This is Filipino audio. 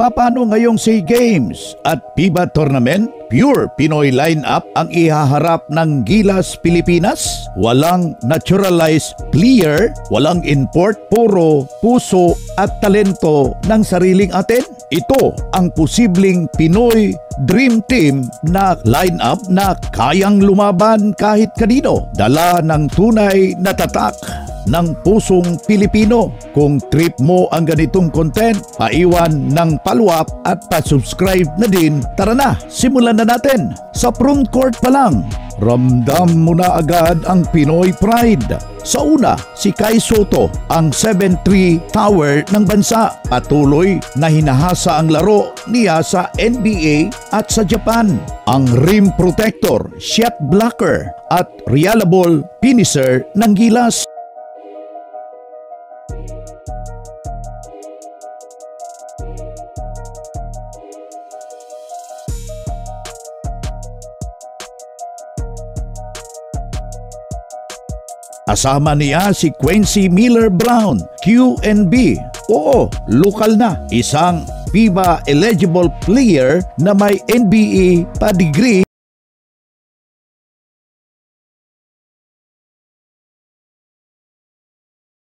Papano ngayong SEA Games at FIBA Tournament? Pure Pinoy lineup ang ihaharap ng Gilas Pilipinas. Walang naturalized player, walang import, puro puso at talento ng sariling atin. Ito ang posibleng Pinoy Dream Team na lineup na kayang lumaban kahit kanino. Dala ng tunay na tatak ng pusong Pilipino. Kung trip mo ang ganitong content, paiwan ng follow-up at pa-subscribe na din. Tara na, simulan na natin. Sa front court pa lang, ramdam mo na agad ang Pinoy pride. Sa una, si Kai Sotto, ang 7'3" tower ng bansa. Patuloy na hinahasa ang laro niya sa NBA at sa Japan. Ang rim protector, shot blocker at reliable finisher ng Gilas. Kasama niya si Quincy Miller-Brown, QNB. Oo, lokal na. Isang FIBA eligible player na may NBA pedigree